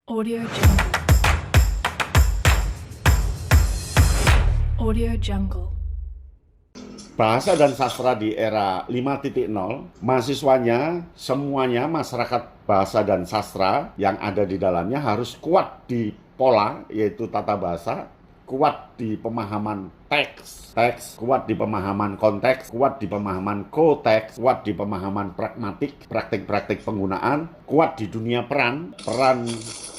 Audio Jungle. Audio Jungle. Bahasa dan sastra di era 5.0, mahasiswanya semuanya masyarakat bahasa dan sastra yang ada di dalamnya harus kuat di pola, yaitu tata bahasa, kuat di pemahaman teks, kuat di pemahaman konteks, kuat di pemahaman koteks, kuat di pemahaman pragmatik, praktik-praktik penggunaan, kuat di dunia peran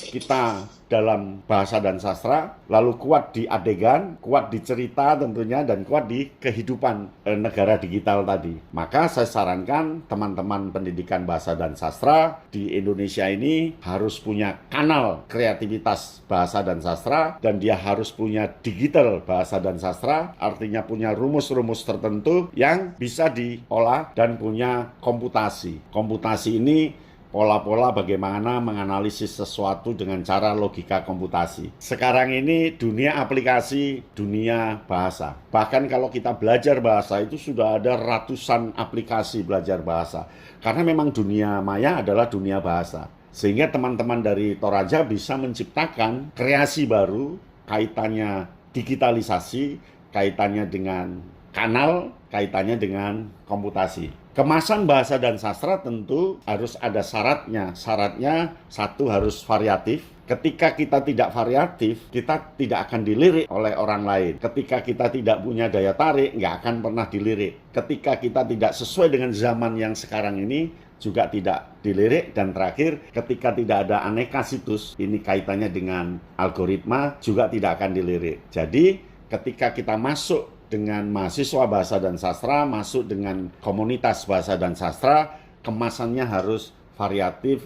kita dalam bahasa dan sastra, lalu kuat di adegan, kuat di cerita tentunya, dan kuat di kehidupan negara digital tadi. Maka saya sarankan teman-teman pendidikan bahasa dan sastra di Indonesia ini harus punya kanal kreativitas bahasa dan sastra, dan dia harus punya digital bahasa dan sastra, artinya punya rumus-rumus tertentu yang bisa diolah dan punya komputasi. Komputasi ini pola-pola bagaimana menganalisis sesuatu dengan cara logika komputasi. Sekarang ini dunia aplikasi, dunia bahasa. Bahkan kalau kita belajar bahasa itu sudah ada ratusan aplikasi belajar bahasa. Karena memang dunia maya adalah dunia bahasa. Sehingga teman-teman dari Toraja bisa menciptakan kreasi baru, kaitannya digitalisasi, kaitannya dengan kanal, kaitannya dengan komputasi. Kemasan bahasa dan sastra tentu harus ada syaratnya. Syaratnya satu, harus variatif. Ketika kita tidak variatif, kita tidak akan dilirik oleh orang lain. Ketika kita tidak punya daya tarik, nggak akan pernah dilirik. Ketika kita tidak sesuai dengan zaman yang sekarang ini, juga tidak dilirik. Dan terakhir, ketika tidak ada aneka situs, ini kaitannya dengan algoritma, juga tidak akan dilirik. Jadi, ketika kita masuk dengan mahasiswa bahasa dan sastra, masuk dengan komunitas bahasa dan sastra, kemasannya harus variatif,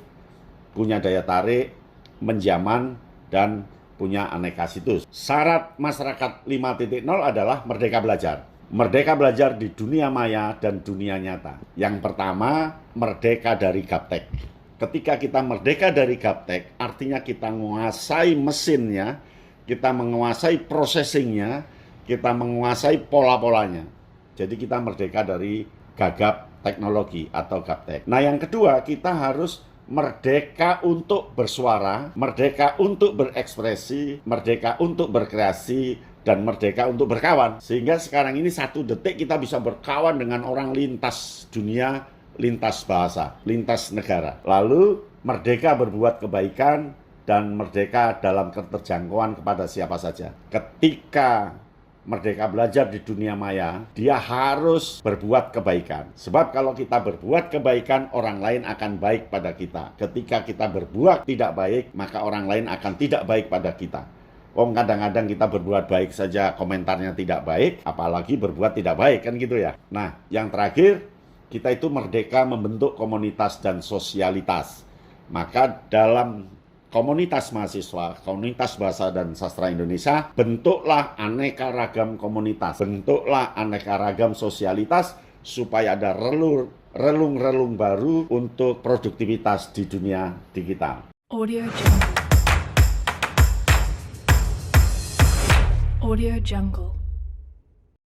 punya daya tarik, menjaman, dan punya aneka situs. Syarat masyarakat 5.0 adalah merdeka belajar. Merdeka belajar di dunia maya dan dunia nyata. Yang pertama, merdeka dari gaptek. Ketika kita merdeka dari gaptek, artinya kita menguasai mesinnya, kita menguasai processingnya, kita menguasai pola-polanya. Jadi kita merdeka dari gagap teknologi atau gaptek. Nah, yang kedua, kita harus merdeka untuk bersuara, merdeka untuk berekspresi, merdeka untuk berkreasi, dan merdeka untuk berkawan. Sehingga sekarang ini 1 detik kita bisa berkawan dengan orang lintas dunia, lintas bahasa, lintas negara. Lalu merdeka berbuat kebaikan dan merdeka dalam keterjangkauan kepada siapa saja. Ketika merdeka belajar di dunia maya, dia harus berbuat kebaikan. Sebab kalau kita berbuat kebaikan, orang lain akan baik pada kita. Ketika kita berbuat tidak baik, maka orang lain akan tidak baik pada kita. Kadang-kadang kita berbuat baik saja komentarnya tidak baik, apalagi berbuat tidak baik, kan gitu ya. Nah, yang terakhir, kita itu merdeka membentuk komunitas dan sosialitas. Maka dalam komunitas mahasiswa, komunitas bahasa dan sastra Indonesia, bentuklah aneka ragam komunitas, bentuklah aneka ragam sosialitas, supaya ada relung-relung baru untuk produktivitas di dunia digital. Audio Jungle. Audio Jungle.